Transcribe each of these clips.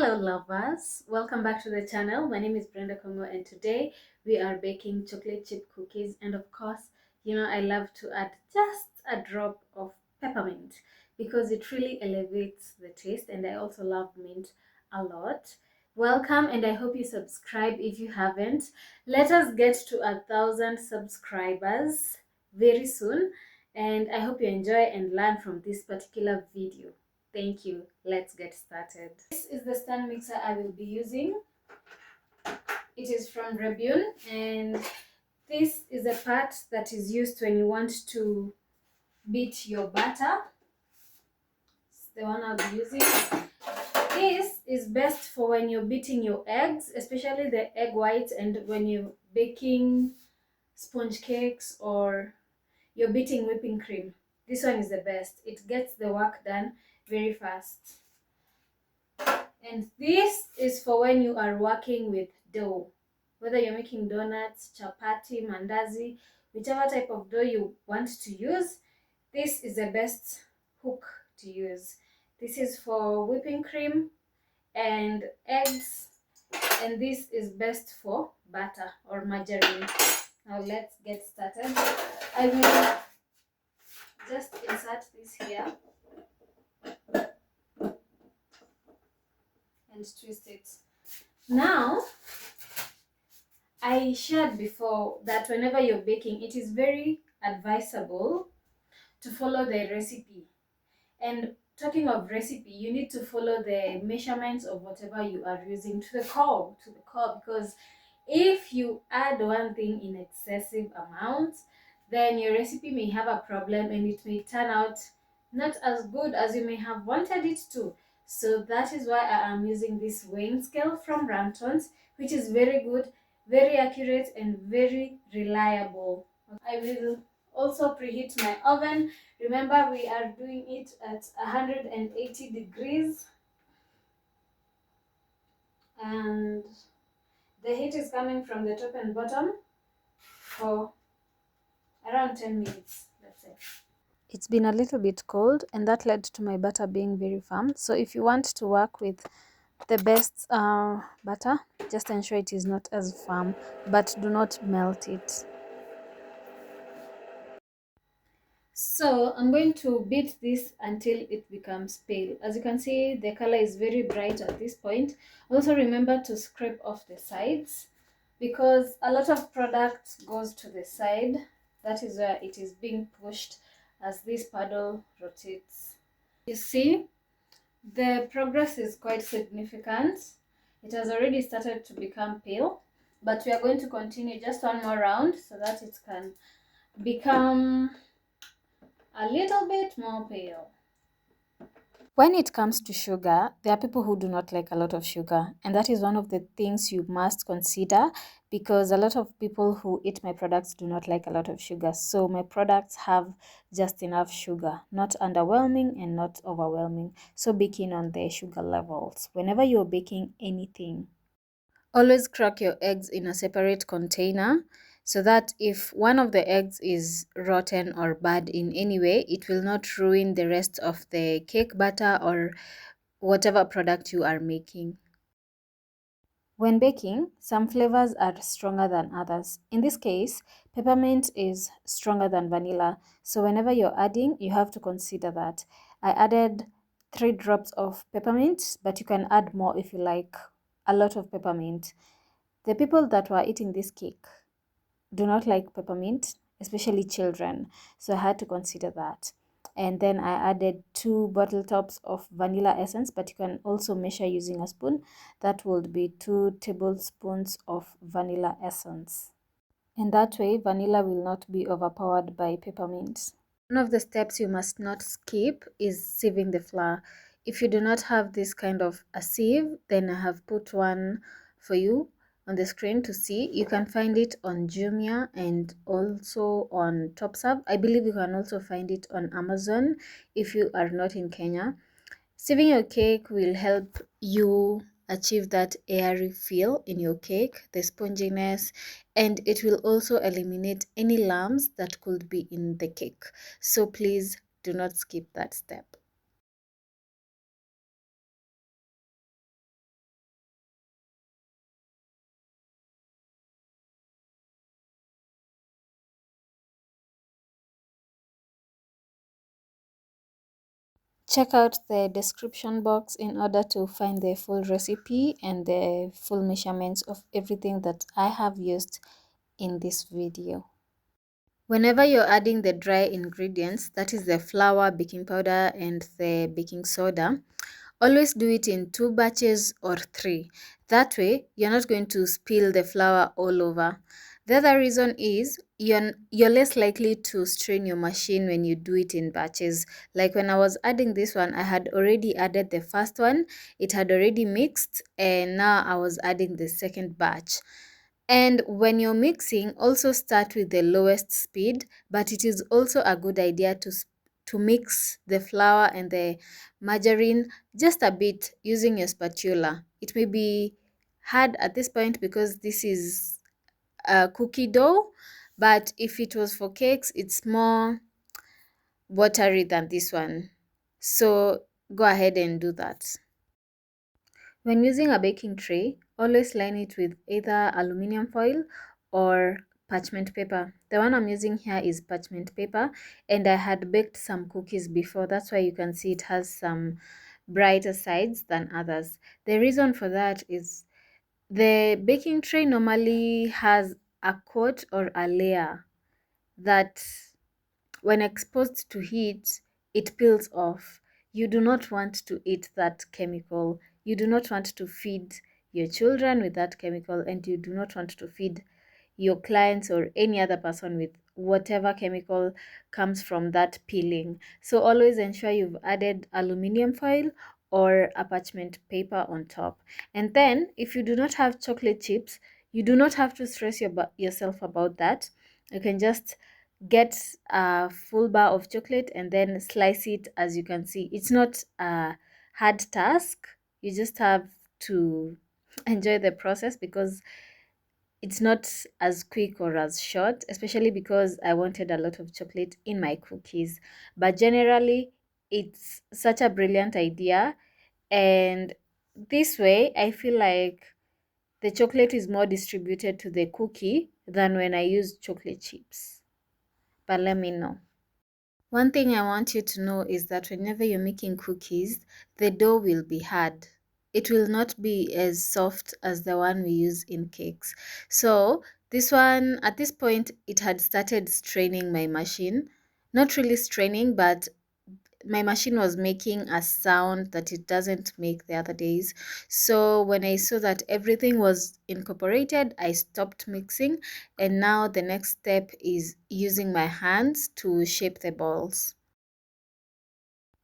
Hello lovers, welcome back to the channel. My name is Brenda Kongo and today we are baking chocolate chip cookies, and of course, I love to add just a drop of peppermint because it really elevates the taste, and I also love mint a lot. Welcome, and I hope you subscribe if you haven't. Let us get to 1,000 subscribers very soon, and I hope you enjoy and learn from this particular video. Thank you. Let's get started. This is the stand mixer I will be using. It is from Rebune, and this is a part that is used when you want to beat your batter. It's the one I'll be using. This is best for when you're beating your eggs, especially the egg whites, and when you're baking sponge cakes or you're beating whipping cream. This one is the best. It gets the work done very fast. And this is for when you are working with dough, whether you're making donuts, chapati, mandazi, whichever type of dough you want to use. This is the best hook to use. This is for whipping cream and eggs, and this is best for butter or margarine. Now let's get started. I will just insert this here and twist it. Now, I shared before that whenever you're baking, it is very advisable to follow the recipe. And talking of recipe, you need to follow the measurements of whatever you are using to the core, because if you add one thing in excessive amounts, then your recipe may have a problem and it may turn out not as good as you may have wanted it to. So that is why I am using this weighing scale from Ramtons, which is very good, very accurate, and very reliable. I will also preheat my oven. Remember, we are doing it at 180 degrees, and the heat is coming from the top and bottom for around 10 minutes, let's say. It's been a little bit cold, and that led to my butter being very firm. So if you want to work with the best butter, just ensure it is not as firm, but do not melt it. So I'm going to beat this until it becomes pale. As you can see, the color is very bright at this point. Also remember to scrape off the sides, because a lot of product goes to the side. That is where it is being pushed as this paddle rotates. You see, the progress is quite significant. It has already started to become pale, but we are going to continue just one more round so that it can become a little bit more pale. When it comes to sugar, there are people who do not like a lot of sugar, and that is one of the things you must consider, because a lot of people who eat my products do not like a lot of sugar. So my products have just enough sugar, not underwhelming and not overwhelming. So be keen on the sugar levels whenever you're baking anything. Always crack your eggs in a separate container so that if one of the eggs is rotten or bad in any way, it will not ruin the rest of the cake batter or whatever product you are making. When baking, some flavors are stronger than others. In this case, peppermint is stronger than vanilla. So whenever you're adding, you have to consider that. I added 3 drops of peppermint, but you can add more if you like a lot of peppermint. The people that were eating this cake do not like peppermint, especially children. So I had to consider that. And then I added 2 bottle tops of vanilla essence, but you can also measure using a spoon. That would be 2 tablespoons of vanilla essence. And that way, vanilla will not be overpowered by peppermint. One of the steps you must not skip is sieving the flour. If you do not have this kind of a sieve, then I have put one for you on the screen to see. You can find it on Jumia and also on TopServe. I believe you can also find it on Amazon if you are not in Kenya. Sieving your cake will help you achieve that airy feel in your cake, the sponginess, and it will also eliminate any lumps that could be in the cake. So please do not skip that step. Check out the description box in order to find the full recipe and the full measurements of everything that I have used in this video. Whenever you're adding the dry ingredients, that is the flour, baking powder, and the baking soda, always do it in 2 batches or 3. That way, you're not going to spill the flour all over. The other reason is you're less likely to strain your machine when you do it in batches. Like when I was adding this one, I had already added the first one, it had already mixed, and now I was adding the second batch. And when you're mixing, also start with the lowest speed, but it is also a good idea to mix the flour and the margarine just a bit using your spatula. It may be hard at this point because this is a cookie dough, but if it was for cakes, it's more watery than this one. So go ahead and do that. When using a baking tray, always line it with either aluminum foil or parchment paper. The one I'm using here is parchment paper, and I had baked some cookies before. That's why you can see it has some brighter sides than others. The reason for that is the baking tray normally has a coat or a layer that when exposed to heat, it peels off. You do not want to eat that chemical. You do not want to feed your children with that chemical, and you do not want to feed your clients or any other person with whatever chemical comes from that peeling. So always ensure you've added aluminum foil or a parchment paper on top. And then if you do not have chocolate chips, you do not have to stress yourself about that. You can just get a full bar of chocolate and then slice it. As you can see, it's not a hard task. You just have to enjoy the process because it's not as quick or as short, especially because I wanted a lot of chocolate in my cookies. But generally, it's such a brilliant idea. And this way, I feel like the chocolate is more distributed to the cookie than when I use chocolate chips. But let me know. One thing I want you to know is that whenever you're making cookies, the dough will be hard. It will not be as soft as the one we use in cakes. So this one, at this point, it had started straining my machine. Not really straining, but my machine was making a sound that it doesn't make the other days. So when I saw that everything was incorporated, I stopped mixing, and now the next step is using my hands to shape the balls.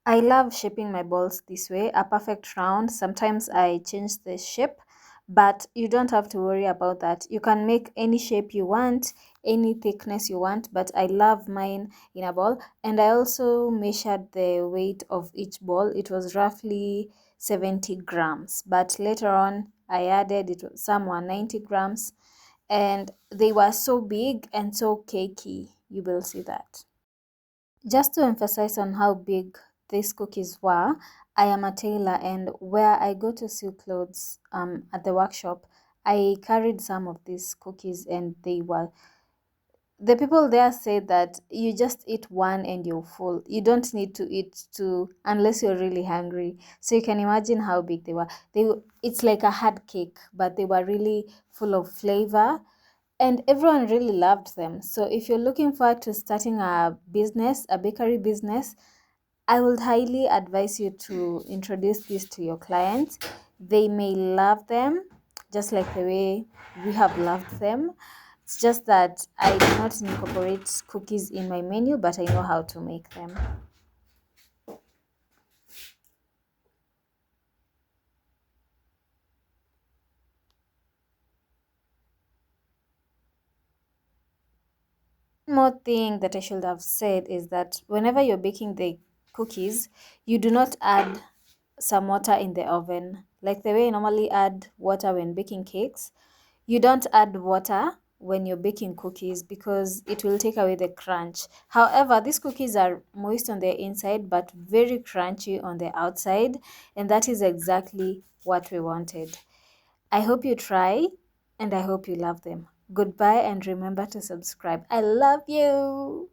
I love shaping my balls this way, a perfect round. Sometimes I change the shape, but you don't have to worry about that. You can make any shape you want, any thickness you want, but I love mine in a ball. And I also measured the weight of each ball. It was roughly 70 grams, but later on I added it, some were 90 grams, and they were so big and so cakey. You will see that. Just to emphasize on how big these cookies were, I am a tailor, and where I go to sew clothes at the workshop, I carried some of these cookies, and the people there said that you just eat one and you're full. You don't need to eat two unless you're really hungry. So you can imagine how big they were. It's like a hard cake, but they were really full of flavor, and everyone really loved them. So if you're looking forward to starting a business, a bakery business, I would highly advise you to introduce this to your clients. They may love them just like the way we have loved them. It's just that I do not incorporate cookies in my menu, but I know how to make them. One more thing that I should have said is that whenever you're baking the cookies, you do not add some water in the oven. Like the way you normally add water when baking cakes, you don't add water when you're baking cookies because it will take away the crunch. However, these cookies are moist on the inside but very crunchy on the outside, and that is exactly what we wanted. I hope you try and I hope you love them. Goodbye, and remember to subscribe. I love you.